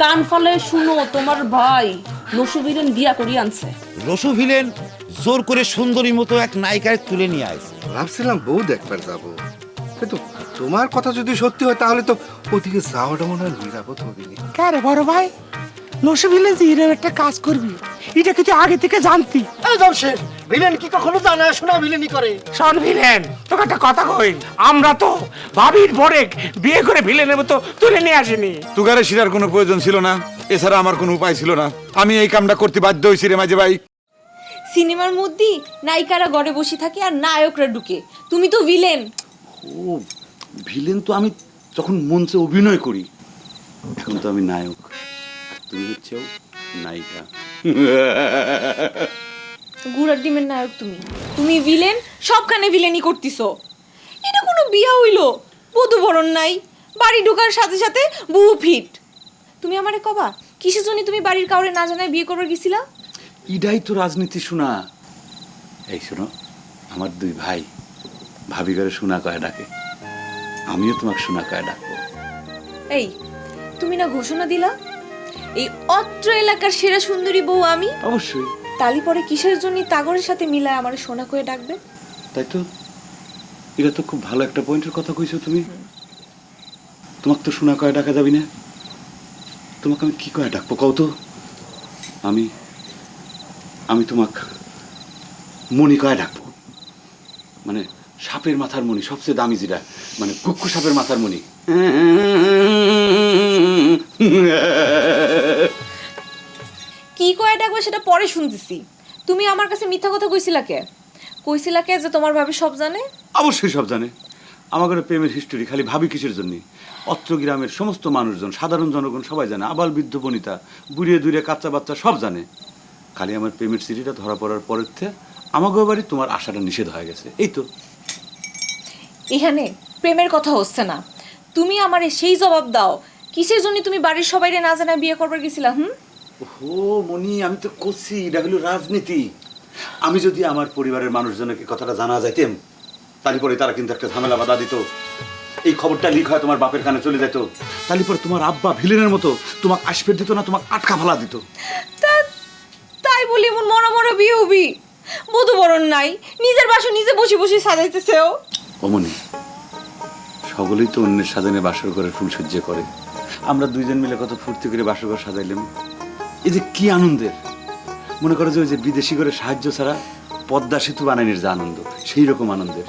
কান ফলে শুনো, তোমার ভাই নসু ভিলেন বিয়া করিয়ে আনছে। রসু ভিলেন জোর করে সুন্দরী মতো এক নায়িকায় তুলে নিয়ে আসে। ভাবছিলাম বউ দেখবার যাবো, কিন্তু তোমার কথা যদি সত্যি হয় তাহলে তো ওদিকে যাওয়াটা মনে হয় নিরাপদ হবে না। কারে বড় ভাই, নসিবিলে যে এরকম একটা কাজ করবি এটা কিন্তু আগে থেকে জানতি। ভিলেন কি কখনো জানা শোনা ভিলেনই করে? শোন ভিলেন, তোকে একটা কথা কই, আমরা তো ভাবির বরে বিয়ে করে ভিলেনের মতো তুলে নিয়ে আসিনি। তুগারে শিরার কোনো প্রয়োজন ছিল না, এছাড়া আমার কোনো উপায় ছিল না। আমি এই কামটা করতে বাধ্য হয়েছি রে মাঝে ভাই। সিনেমার মধ্যে নায়িকারা ঘরে বসে থাকে আর নায়করা ঢুকে, তুমি তো ভিলেন। ও ভিলেন তো আমি যখন মঞ্চে অভিনয় করি, এখন তো আমি নায়ক, আর তুমি হচ্ছেও নায়িকা। গুড়ার ডিমের নায়ক তুমি, তুমি ভিলেন, সবখানে ভিলেনই করতিছো। এটা কোনো বিয়া হইলো? বধূ বরণ নাই, বাড়ি ঢোকার সাথে সাথে বউ ফিট। তুমি আমারে কবা কিসের জন্য তুমি বাড়ির কাউরে না জানায় বিয়ে করবার গেছিলা? ইডাই তো রাজনীতি শোনা। এই শোনো, আমার দুই ভাই ভাবি করে শোনা কয় ডাকে, আমিও তোমাকে শোনা কয় ডাকবো। এই তুমি না ঘোষণা দিলা এই অত্র এলাকার সেরা সুন্দরী বউ আমি? অবশ্যই। তালি পরে কিসের জন্য তাগরের সাথে মিলায় আমার সোনা কয়ে ডাকবে? তাই তো, এটা তো খুব ভালো একটা পয়েন্টের কথা কইছো তুমি। তোমাকে তো শোনা কয় ডাকা যাবি না, তোমাকে আমি কি কয় ডাকবো কও তো? আমি আমি তোমাকে মণি কয় ডাকবো, মানে সাপের মাথার মণি, সবচেয়ে দামি যেটা, মানে কুক্কু সাপের মাথার মণি। কি কয়ে ডাকবে সেটা পরে শুনতেছি। তুমি আমার কাছে মিথ্যা কথা কইছিলা কে? কইছিলা কে যে তোমার ভাবি সব জানে? অবশ্যই সব জানে। আমাদের প্রেমের হিস্টোরি খালি ভাবি কিসের জন্য, অত্র গ্রামের সমস্ত মানুষজন, সাধারণ জনগণ সবাই জানে, আবাল বৃদ্ধ বনিতা, বুড়িয়ে দুড়িয়ে কাচ্চা বাচ্চা সব জানে। খালি আমার প্রেমের সিটিটা ধরা পড়ার পরের থেকে আমাকে বাড়ি তোমার আশাটা নিষেধ হয়ে গেছে, এই তো। এখানে প্রেমের কথা হচ্ছে না, তুমি আমারে সেই জবাব দাও কিসের জন্য তুমি বাড়ির সবাইরে না জানায় বিয়ে করবার গেছিলা? ও মনি, আমি তো করছি, এটা হলো রাজনীতি। আমি যদি আমার পরিবারের মানুষজনকে কথাটা জানা যাইতাম, তাহলে পরে তারা কিন্তু একটা ঝামেলা বাধা দিত, এই খবরটা লিক হয় তোমার বাপের কানে চলে যেত, তাহলে পরে তোমার আব্বা ভিলেনের মতো তোমাকে আসফের দিত না, তোমাকে আটকা ফেলা দিত। তাই বলি এমন মরা মরা বিয়ে হবি? বধূ বরণ নাই, নিজের বাসা নিজে বসে বসে সাজাইতেছে ও। অমনি সকলেই তো অন্যের সাজানে বাসর করে ফুল সজ্জা করে, আমরা দুইজন মিলে কত ফুর্তি করে বাসর ঘর সাজাইলাম, এই যে কি আনন্দের। মনে করো যে ওই যে বিদেশি করে সাহায্য ছাড়া পদ্মা সেতু বানানোর যে আনন্দ, সেই রকম আনন্দের।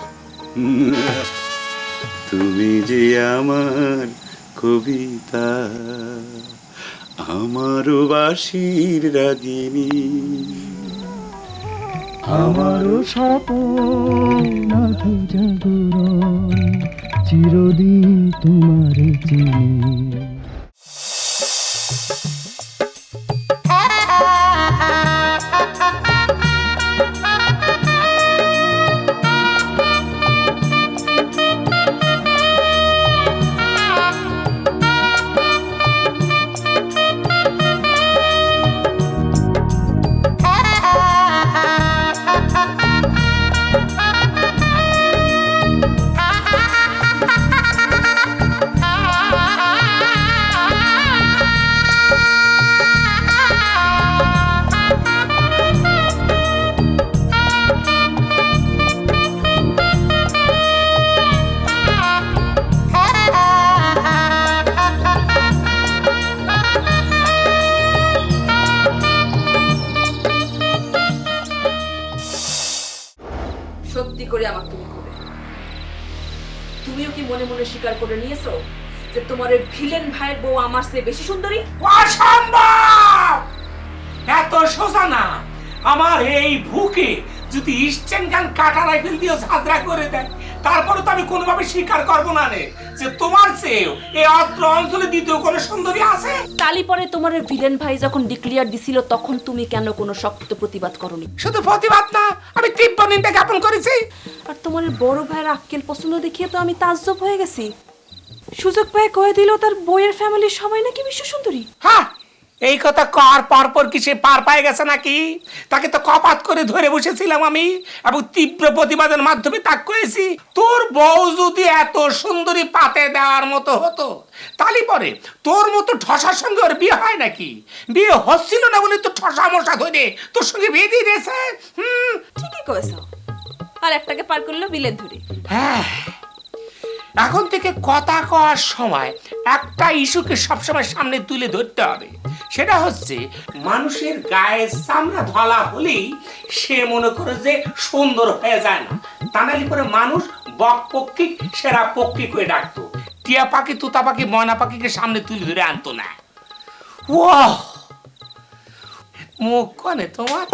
তুমি যে আমার কবিতা, আমার বাঁশির রাগিনী, আমারও স্বপ্ন জাগরণ, চিরদিন তোমার চিনি। সত্যি করে আমাকে তুমি করবে? তুমিও কি মনে মনে স্বীকার করে নিয়েছো যে তোমার এই ভিলেন ভাইয়ের বউ আমার চেয়ে বেশি সুন্দরী? অসম্ভব! এত সোজা না। আমার এই বুকে যদি স্টেন গান কাটা রাইফেল দিয়ে ঝাঁঝরা করে দেয়, তারপরে তো আমি কোনোভাবে স্বীকার করবো না রে যে তোমার চেয়েও এই অত্র অঞ্চলে দ্বিতীয় কোনো সুন্দরী আছে। তালি পরে তোমার ভিলেন ভাই যখন ডিক্লিয়ার দিছিল তখন তুমি কেন কোনো শক্ত প্রতিবাদ করনি? শুধু প্রতিবাদ না, আমি তীব্র নিন্দা জ্ঞাপন করেছি। আর তোমার বড় ভাইয়ের আক্কেল পছন্দ দেখিয়ে তো আমি তাজ্জব হয়ে গেছি। সুযোগ পেয়ে কয়ে দিল তার বইয়ের ফ্যামিলির সবাই নাকি বিশ্ব সুন্দরী। হ্যাঁ, এই কথা কর পর কি সে পার পায়ে গেছে নাকি? তাকে তো কপাত করে ধরে বসেছিলাম আমি এবং তীব্র প্রতিবাদের মাধ্যমে তাক করেছি। তোর বউ যদি এত সুন্দরী পাতে দেওয়ার মতো হতো তাহলে পরে তোর মতো ঠসার সঙ্গে ওর বিয়ে হয় নাকি? বিয়ে হচ্ছিল না বলে তো ঠসা মশা ধরে তোর সঙ্গে বিয়ে দিয়ে দিয়েছে। ঠিকই কয়েছো। আর একটাকে পার করলো বিলেন ধরে। হ্যাঁ, এখন থেকে কথা কওয়ার সময় একটা ইস্যুকে সবসময় সামনে তুলে ধরতে হবে। সেটা হচ্ছে মানুষের গায়ে চামড়া ধলা হলেই সে মনে করে যে সুন্দর হয়ে যায় না। তা নাহলে করে মানুষ বক পক্ষী সেরা পক্ষী করে ডাকতো, টিয়া পাখি তুতা পাখি ময়না পাখিকে সামনে তুলে ধরে আনতো না। ও মুখ কনে তোমার,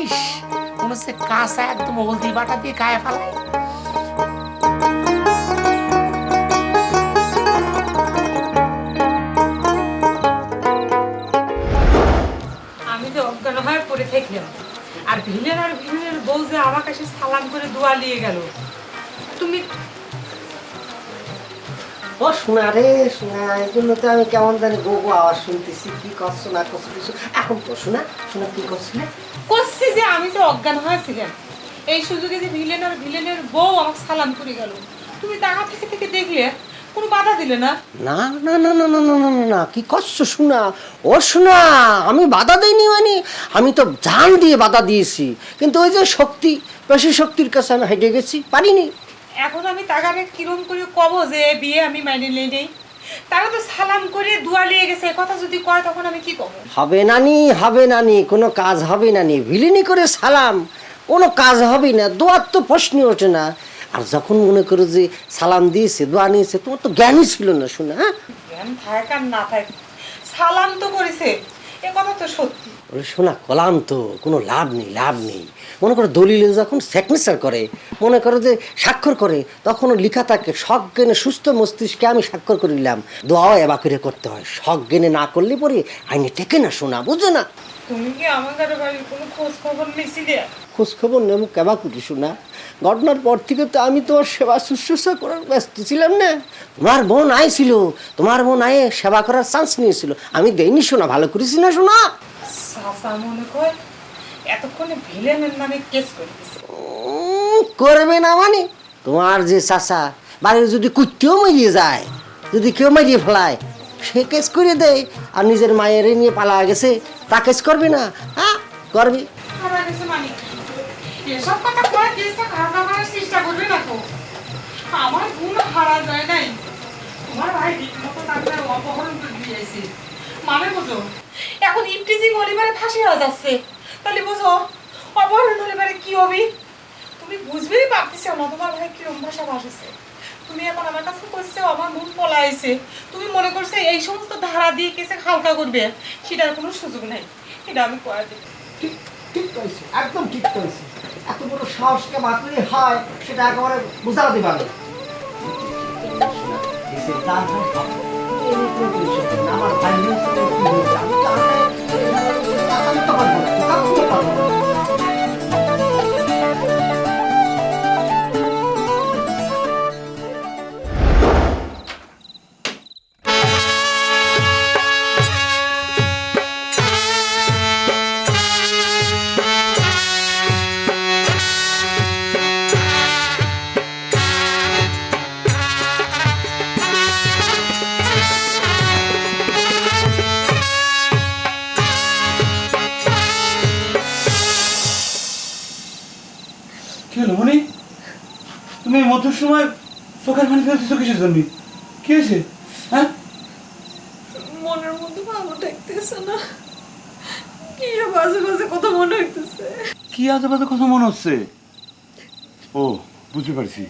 ইস মনে হচ্ছে কাঁচা একদম হলদি বাটা দিয়ে গায়ে ফেলায়। আমি যে অজ্ঞান হয়ে পড়ে থাকলাম, আর ভিলেনের বউ যে আমার কাছে সালাম করে দোয়া নিয়ে গেল। তুমি ও শোনা রে শোনা, এই জন্য তো আমি কেমন জানি গো গো আওয়াজ শুনতেছি। কি করছো না করছো কিছু এখন তো শোনা শোনা কি করছিলে? করছি যে আমি যে অজ্ঞান হয়েছিলাম, এই সুযোগে যে ভিলেনের বউ আমাকে সালাম করে গেল, তুমি টাকা থেকে থেকে দেখলে কোনো বাধা দিলে না? না না না না না না না না না, কি করছো শোনা? ও শোনা, আমি বাধা দেইনি, মানে আমি তো জান দিয়ে বাধা দিয়েছি, কিন্তু ওই যে শক্তি, বেশি শক্তির কাছে আমি হেঁটে গেছি, পারিনি। এখন আমি টাকারে কিরম করে কব যে বিয়ে আমি মাইনে নেই? তারা তো সালাম করে দোয়া নিয়ে গেছে, কথা যদি কয় তখন আমি কি কব? হবে নানি, কোনো কাজ হবে নানি। ভিলিনি করে সালাম, কোনো কাজ হবে না, দোয়ার তো প্রশ্নই ওঠে না। আর যখন মনে করো যে সালাম দিয়েছে দোয়া নিয়েছে, তোমার তো জ্ঞানই ছিল না শোনা। হ্যাঁ, জ্ঞান থাক আর না থাক, সালাম তো করেছে, এ কথা তো সত্যি। ওরে শোনা, কলাম তো কোনো লাভ নেই। মনে করো দলিলে যখন সিগনেচার করে, মনে করো যে স্বাক্ষর করে, তখন লেখা থাকে সজ্ঞানে সুস্থ মস্তিষ্কে আমি স্বাক্ষর করিলাম। দোয়াও এবা করে করতে হয়, সজ্ঞানে না করলে পরে আইনে টেকে না শোনা, বুঝো না? তুমি কি আমাদের বাড়ির কোনো খোঁজ খবর নিয়েছিলে? খোঁজ খবর নেব কেবা করি শোনা? ঘটনার পর থেকে তো আমি তোমার সেবা শুশ্রূষা করার ব্যস্ত ছিলাম না। তোমার বোন আইছিল, তোমার বোন আয়ে সেবা করার চান্স নিয়েছিল, আমি দেইনি শোনা, ভালো করেছি না শোনা? চাচা মনে কর এতক্ষণে ভিলেনের নামে কেস করে দিছে। করবে না মানে? তোমার যে চাচা বাড়ির যদি কুত্তেও মারিয়ে যায়, যদি কেউ মারিয়ে ফেলায়, সে কেস করে দেয়। আর নিজের মায়ের নিয়ে পালা গেছে, তা কেস করবে না? হ্যাঁ করবে। হারা গেছে মানে এসব কথা কয়ে কেসটা খারাপ করার চেষ্টা করবে না তো। আমার গুণ হারা যায় নাই, তোমার ভাই রীতিমতো তাকে অপহরণ করে দিয়েছে, মানে বুঝো? এখন ইফটিজিং অলিভারে ফাঁসি হয়ে যাচ্ছে, তাহলে বুঝো অপহরণ অলিভারে কি হবে? তুমি বুঝবেই পারতেছ না তোমার ভাই কিরম ভাষা ভাসেছে। তুমি এখন আমার কাছে করছো আমার মন পলাইছে, তুমি মনে করছো এই সমস্ত ধারা দিয়ে কেসে হালকা করবে, সেটার কোনো সুযোগ নাই। এটা আমি করে দিই। ঠিক কইছে, একদম ঠিক কইছে। এত বড় সাহসকে মাতলে হয় সেটা একেবারে বুঝাতে পারে। আমার ভাই কি হলো মনি? তুমি মধুর সময় চোখের পানি ফেলতেছো কিসের জন্য? কি হয়েছে? হ্যাঁ, মনের মধ্যে ভালো ঠেকতেছে না, কি বাজে বাজে কথা মনে হইতেছে। কি আজে বাজে কথা মনে হচ্ছে? ও বুঝতে পারছি,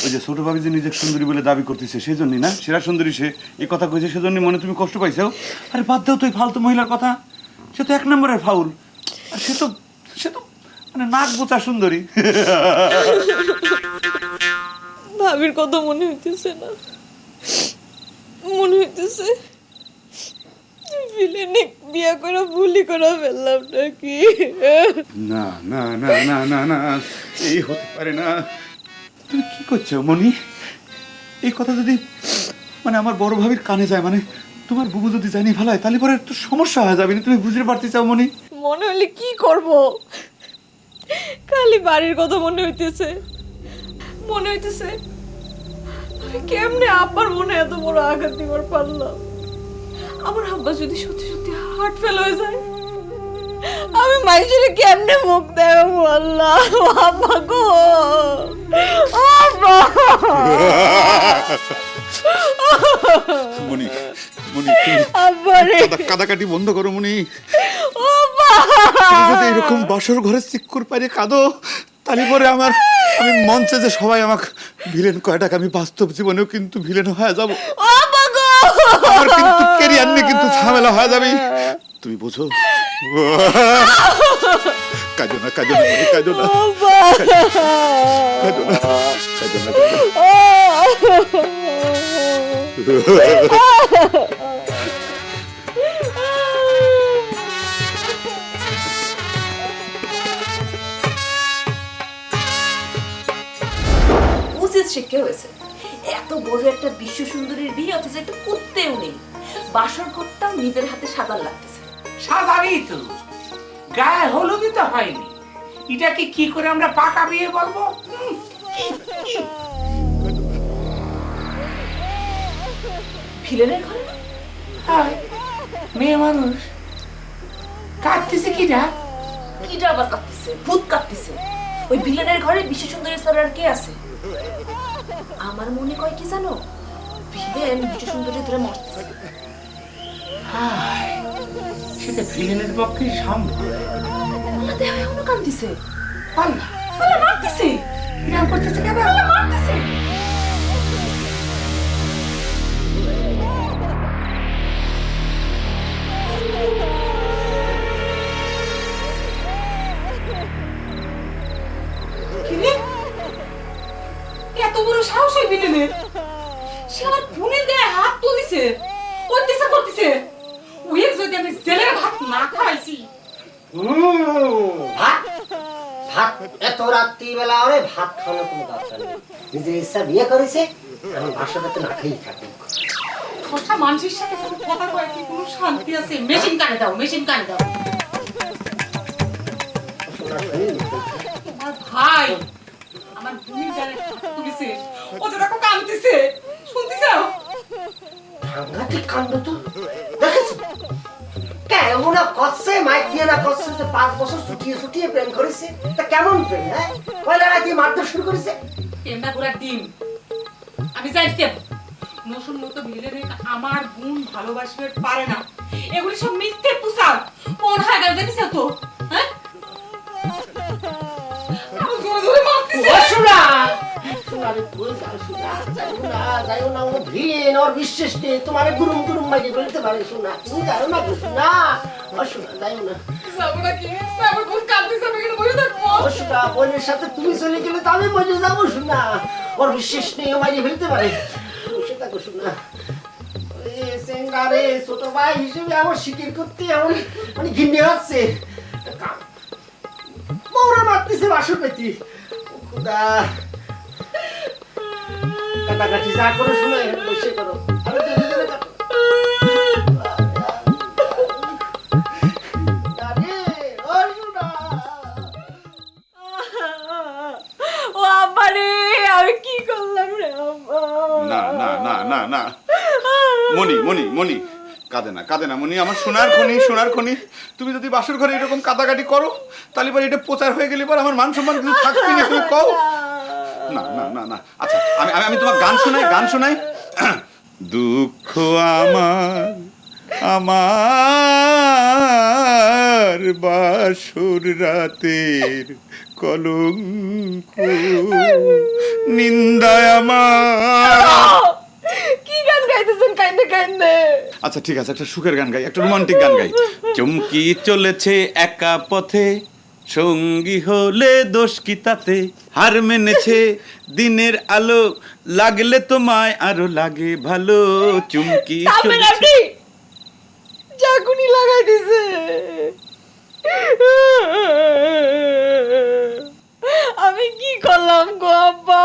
ওই যে ছোট ভাবি যে নিজের সুন্দরী বলে দাবি করতেছে সেই জন্যই না? সেরা সুন্দরী সে এই কথা কইছে, সেজন্য মনে তুমি কষ্ট পাইছো? আরে বাদ দাও তো এই ফালতু মহিলার কথা, সে তো এক নম্বরের ফাউল। আর সে তো মানে নাক বোচা সুন্দরী। ভাবির কথা মনে হইতেছে না, মনে হইতেছে ভিলেনে বিয়া করে ভুলি করে ফেললাম নাকি। না না না না না না, এই হতে পারে না। তুমি কি করছো মনি? এই কথা যদি মানে আমার বড় ভাবির কানে যায়, মানে তোমার বুবু যদি জানি ফেলায় তাহলে পরে তো সমস্যা হয়ে যাবে না, তুমি বুঝতে পারতে চাও মনি? মনে হলে কি করব, খালি বাড়ির কথা মনে হইতেছে। আমি কেমনে আব্বার মনে এত বড় আঘাত দিবার পারলাম। আমার আব্বা যদি সত্যি সত্যি হার্ট ফেল হয়ে যায়, আমি মাইজুরে কেমনে মুখ দেবো? আল্লাহ, আব্বা গো, আব্বা। মনি মনি আব্বা রে, কাদাকাটি বন্ধ করো মনি। আব্বা। তুমি যদি এরকম বাসর ঘরে চিক্কুর পারে কাঁদো তাহলে পরে আমি মঞ্চে যে সবাই আমাকে ভিলেন কয়টাকে, আমি বাস্তব জীবনেও কিন্তু ভিলেন হয়ে যাব। আব্বা গো, আমার কিন্তু ক্যারিয়ার নিয়ে কিন্তু ঝামেলা হয়ে যাবে, তুমি বুঝো? কাজো না মনি, কাজো না, আব্বা। কাজো না, কাজো না। উচিত শিক্ষা হয়েছে। এত বড় একটা বিশ্ব সুন্দরীর বিয়ে, অথচ একটা কুত্তেও নেই। বাসর ঘরটাও নিজের হাতে সাজার লাগতেছে। সাজানি তো, গায়ে হলুদই তো হয়নি, এটাকে কি করে আমরা পাকা বিয়ে বলবো? ভিলেনের ঘরে না? হায়, মেয়ে মানুষ কাঁদতেছে কিটা? কিটা আবার কাঁদতেছে? ভূত কাঁদতেছে। ওই ভিলেনের ঘরে বিশ্ব সুন্দরী ছাড়া আর কে আছে? আমার মনে কয় কি জানো, ভিলেন বিশ্ব সুন্দরী ধরে মরতেছে। হায়, সেটা ভিলেনের পক্ষে সম্ভব। আল্লাহ, দেহ এখনো কাঁদতেছে। আল্লাহ, আল্লাহ মারতেছে। এরকম করতেছে কেন? আল্লাহ মারতেছে। কিরে, এত বড় সাহস এই ভিলেনের! সে আমার বোনের গায়ে হাত তুলিছে, অত্যাচার করতেছে। ওই যদি আমি জেলের ভাত না খাইছি। ভাত ভাত এত রাত্রিবেলা ওরে ভাত খাওয়ানোর কোনো দরকার নেই। নিজের ইচ্ছা বিয়ে করেছে, আমি বাসাটাতে না খেয়েই থাকি। খোসা মানুষের সাথে কোনো কথা কয় কি কোনো শান্তি আছে? মেশিন কানে দাও, মেশিন কানে দাও। আমার ভাই আমার বোনের গায়ে হাত তুলিছে, ও যেরকম কাঁদতেছে, শুনতে চাও? সাংঘাতিক কাণ্ড তো, দেখেছো কেমন করছে, মাইক দিয়ে না করছে যে 5 বছর ছুটিয়ে প্রেম করেছে। তা কেমন প্রেম? হ্যাঁ, পয়লা রাতে মারধর শুরু করেছে। এমনা গোড়ার ডিম আমি যাইতে নসুন মতো ভিলেনে আমার বোন ভালোবাসবে পারে না। এগুলি সব মিথ্যে পোশাক। কোন হয় গেল দেখিস তো? হ্যাঁ, আরো জোরে জোরে মারতেছে। শোনা শোনা রে, তুই যাও না, ও ভিলেন, ওর বিশ্বাস নেই। তোমার গুরুম গুরুম মাইকে বলতে পারে। শোনা, তুমি যাও না গো, শোনা, ও শোনা, যাও না। যাবো নাকি? আমার বোন কাঁদতেছে, আমি এখানে বসে থাকবো? ও শোনা, বোনের সাথে তুমি চলে গেলে তো আমি মরে যাবো। শোনা, ওর বিশ্বাস নেই, ও মাইকে ফেলতে পারে। বসে থাকো শোনা। রে ছোট ভাই হিসেবে আমার স্বীকার করতে আমার মানে ঘিন্নি হচ্ছে। মৌরা মারতেছে বাসর পেতি। খুদা, কাটাকাটি যা করো শোনা, এখানে বসে করো। আরে জলদি জলদি কাটো। আরে, ও শোনা। ও আব্বা রে, আমি কি করলাম রে আব্বা? না না না না না মনি মনি মনি, কাঁদে না মনি, আমার সোনার খনি। তুমি যদি বাসর ঘরে এরকম কাদাকাটি করো তাহলে পরে এটা প্রচার হয়ে গেলে পরে আমার মান সম্মান কিছু থাকবে না, তুমি কও। না না না না, আচ্ছা আমি তোমার গান শোনাই। দুঃখ আমার বাসর রাতের কলঙ্ক, নিন্দায় আমার। কি গান গাইতেছেন কাইন্দে কাইন্দে? আচ্ছা ঠিক আছে, একটা সুখের গান গাই, একটা রোমান্টিক গান গাই। চমকি চলেছে একা পথে, সঙ্গী হলে দোষ কি তাতে? হার মেনেছে দিনের আলো, লাগলে তোমায় আরো লাগে ভালো। চুমকি থামবেন চলেছে। আপনি, জাগুনি লাগাই দিছে। আমি আমি কি করলাম গো আব্বা?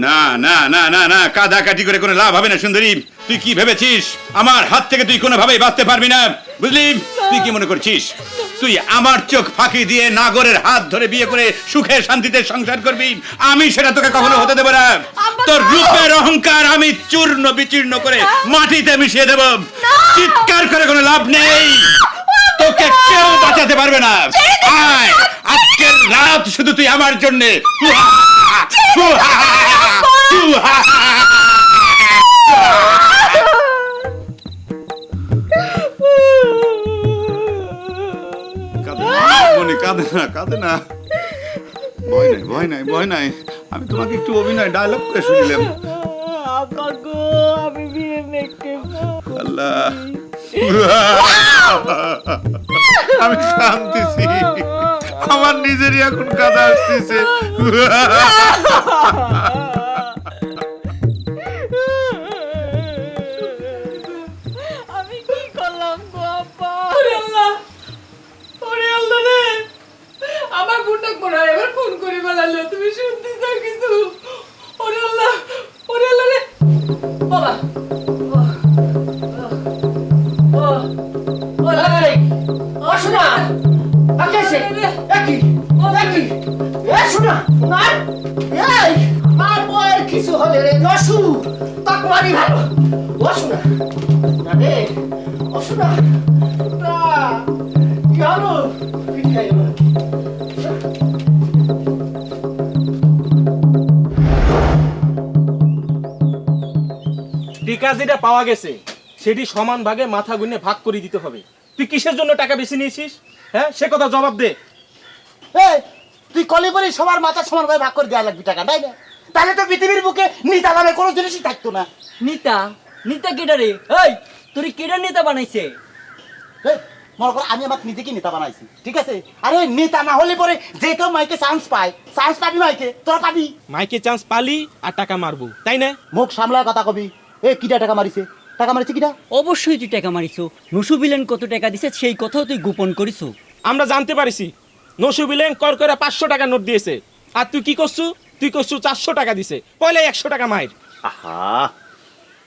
না না না না না, কাদাকাটি করে কোনো লাভ হবে না সুন্দরী। তুই কি ভেবেছিস আমার হাত থেকে তুই কোনোভাবেই বাঁচতে পারবি না, বুঝলি? তুই কি মনে করছিস তুই আমার চোখ ফাঁকি দিয়ে নাগরের হাত ধরে বিয়ে করে সুখে শান্তিতে সংসার করবি? আমি সেটা তোকে কখনো হতে দেব না। তোর রূপের অহংকার আমি চূর্ণ বিচূর্ণ করে মাটিতে মিশিয়ে দেব। চিৎকার করে কোনো লাভ নেই, তোকে কেউ বাঁচাতে পারবে না। আয়, আজকের রাত শুধু তুই আমার জন্য। কাঁদে না, কাঁদে না, ভয় নাই, ভয় নাই, ভয় নাই। আমি তোমাকে একটু অভিনয় ডায়লগ করে শুনিলাম। আব্বা গো, আমি বিয়ে দেখতে আল্লাহ, আমি কাঁদতেছি, আমার নিজেরই এখন কাঁদা আসতেছে। আমি কি করলাম গো আব্বা? ওরে আল্লাহ, ওরে আল্লাহ রে, আমার বোনটা কোনায় এবার ফোন করে বলালো, তুমি শুনতেছ কিছু? ওরে আল্লাহ রে, বাবা কিছু হলে রে নসু তকমারি ভালো অসুনা না রে অসুনা না কি হলো পিঠ খাই হলো টিকা যেটা পাওয়া গেছে সেটি সমান ভাগে মাথা গুনে ভাগ করে দিতে হবে। তুই কিসের জন্য টাকা বেশি নিয়েছিস? হ্যাঁ, সে কথা জবাব দে। তুই কলে বলি সবার মাথা সমান ভাবে ভাগ করে দেওয়া লাগবে টাকা, তাই না? তাহলে তো পৃথিবীর বুকে নিতা নামে কোনো জিনিসই থাকতো না। নিতা নিতা কেডা রে? এই তোর কেডা নেতা বানাইছে? মনে কর আমি আমার নিজেকে নেতা বানাইছি, ঠিক আছে? আরে নেতা না হলে পরে যে কেউ মাইকে চান্স পায়, চান্স পাবি মাইকে, তোরা পাবি। মাইকে চান্স পালি আর টাকা মারবো, তাই না? মুখ সামলায় কথা কবি। কিটা টাকা মারিছে? টাকা মারিছে কিটা? অবশ্যই তুই টাকা মারিছো। নসু বিলেন কত টাকা দিছে সেই কথাও তুই গোপন করিছো। আমরা জানতে পারিছি নসু বিলেন কর করে 500 টাকা নোট দিয়েছে, আর তুই কি করছু? তুই করছু 400 টাকা দিছে, পয়লা 100 টাকা মাইর। আহা,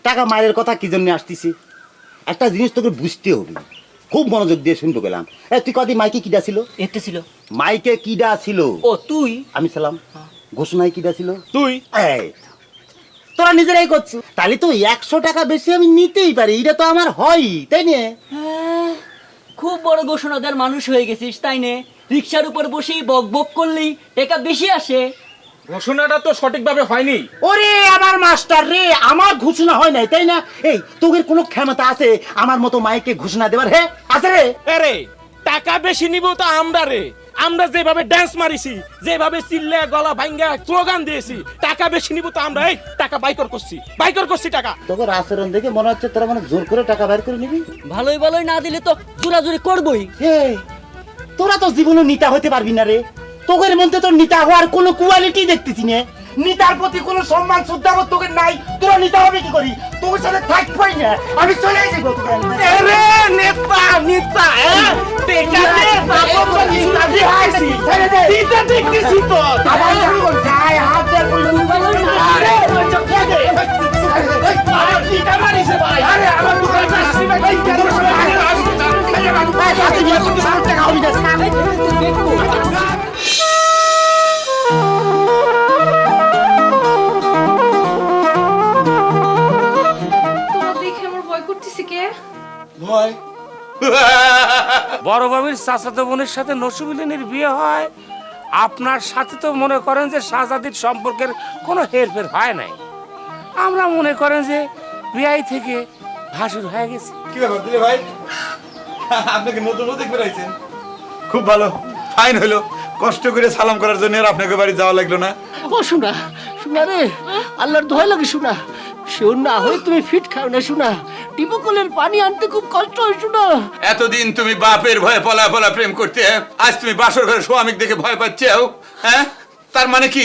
টাকা মায়ের কথা কি জন্য আসতেছি? একটা জিনিস তোকে বুঝতে হবে, খুব মনোযোগ দিয়ে শুনতে গেলাম। তুই কদিন মাইকে কিডা ছিল? এতে ছিল মাইকে কিডা ছিল? ও তুই। আমি ছিলাম। ঘোষণায় কিডা ছিল? তুই। তোরা নিজেরাই করছো, তাহলে তো 100 টাকা বেশি আমি নিতেই পারি, এটা তো আমার হয়, তাই না? খুব বড় ঘোষণা দেওয়ার মানুষ হয়ে গেছিস, তাই না? রিক্সার উপর বসেই বক বক করলেই টাকা বেশি আসে। ঘোষণাটা তো সঠিকভাবে হয়নি। ওরে আমার মাস্টার রে, আমার ঘোষণা হয় নাই, তাই না? তোদের কোনো ক্ষমতা আছে আমার মতো মাইকে ঘোষণা দেবার? হে আছে রে? আরে টাকা বেশি নিব তো আমরা রে, আমরা যেভাবে ড্যান্স মারিছি, যেভাবে চিল্লে গলা ভাঙ্গা স্লোগান দিয়েছি, টাকা বেশি নিব তো আমরা। এই টাকা বাইকর করছি টাকা। তোকে আচরণ দেখে মনে হচ্ছে তোরা মানে জোর করে টাকা বাইর করে নিবি। ভালোই ভালোই না দিলে তো জোরাজুরি করবই। তোরা তো জীবনে নেতা হতে পারবি না রে, তোদের মধ্যে তো নেতা হওয়ার কোনো কোয়ালিটি দেখতেছি না। নেতার প্রতি কোনো সম্মান শ্রদ্ধা তোকে নাই, তোরা নেতা হবে কি করি? তোর সাথে থাকবই না, আমি চলে যাবো। নেতা নেতা দেখতেছি তো ভয়। বড় বাবির চাচাতো বোনের সাথে নসুবিলেনের বিয়ে হয়, আপনার সাথে তো মনে করেন যে শাহজাদির সম্পর্কের কোনো হেরফের হয় নাই। আমরা মনে করেন যে বিয়াই থেকে ভাসুর হয়ে গেছে। কি ব্যাপার দিলে ভাই, আপনাকে নতুন দেখতে পাইছেন? খুব ভালো, ফাইন হলো। কষ্ট করে সালাম করার জন্য আর আপনাকে বাড়ি যাওয়া লাগলো না। ও শোনা শোনা রে, আল্লাহর দোহাই লাগে শোনা, শোন না হয়ে তুমি ফিট খাও না শোনা, টিপকলের পানি আনতে খুব কষ্ট হয় শোনা। এতদিন তুমি বাপের ভয়ে পলা পলা প্রেম করতে, আজ তুমি বাসর ঘরে স্বামীক দেখে ভয় পাচ্ছ, হ্যাঁ? তার মানে কি